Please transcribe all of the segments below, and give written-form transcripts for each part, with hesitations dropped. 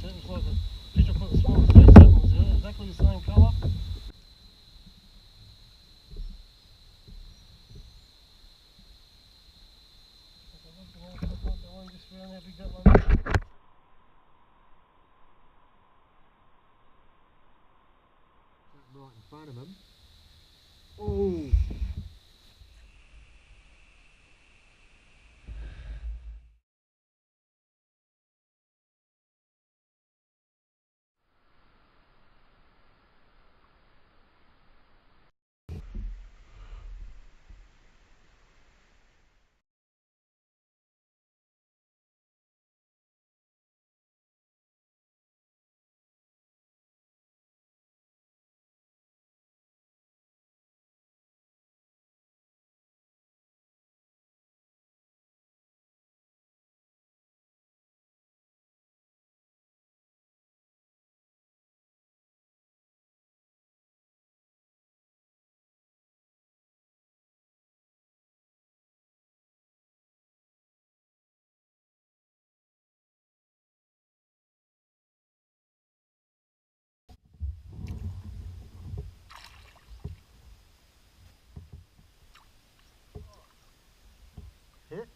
So it looks like a picture put the small 37s there, exactly the same colour. Right in front of him. Oh! Hit.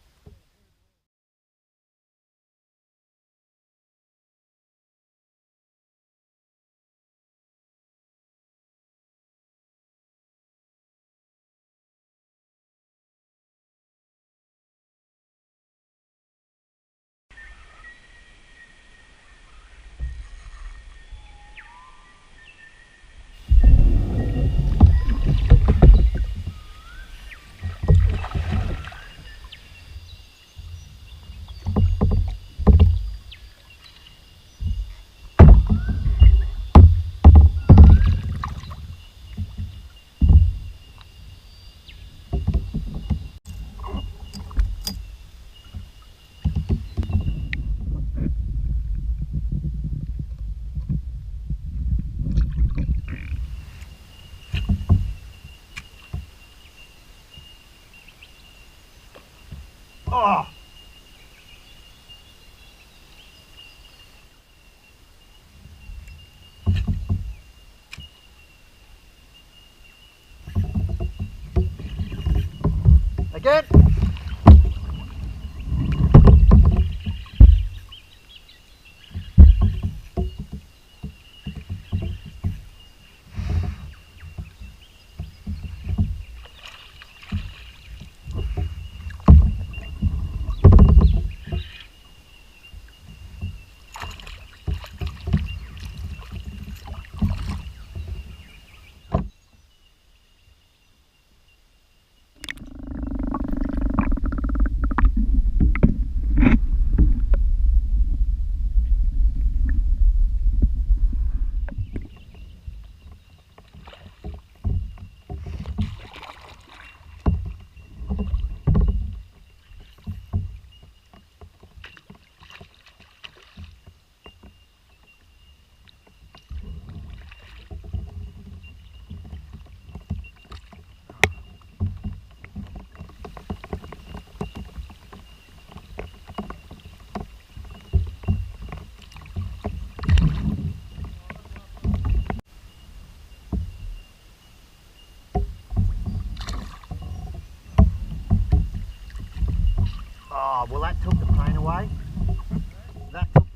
Oh! Again! Oh, well that took the pain away. That took...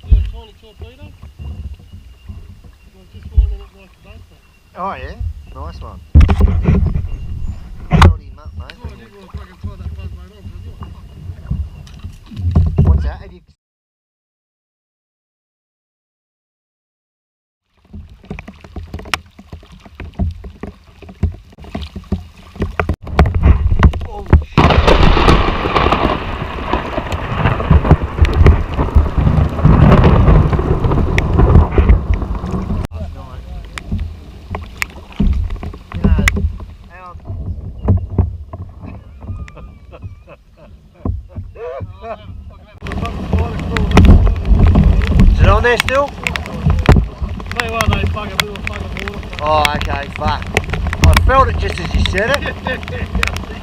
Yeah, tiny torpedo. Well, just winding it like a boat. Oh yeah, nice one. Hold him up, mate. Oh, I didn't realise I could tie that buzz mate on, so What's that? Have you... Oh, I can have a on there still? Tell you what, they fucking little fucking water. Oh, okay, fuck. I felt it just as you said it.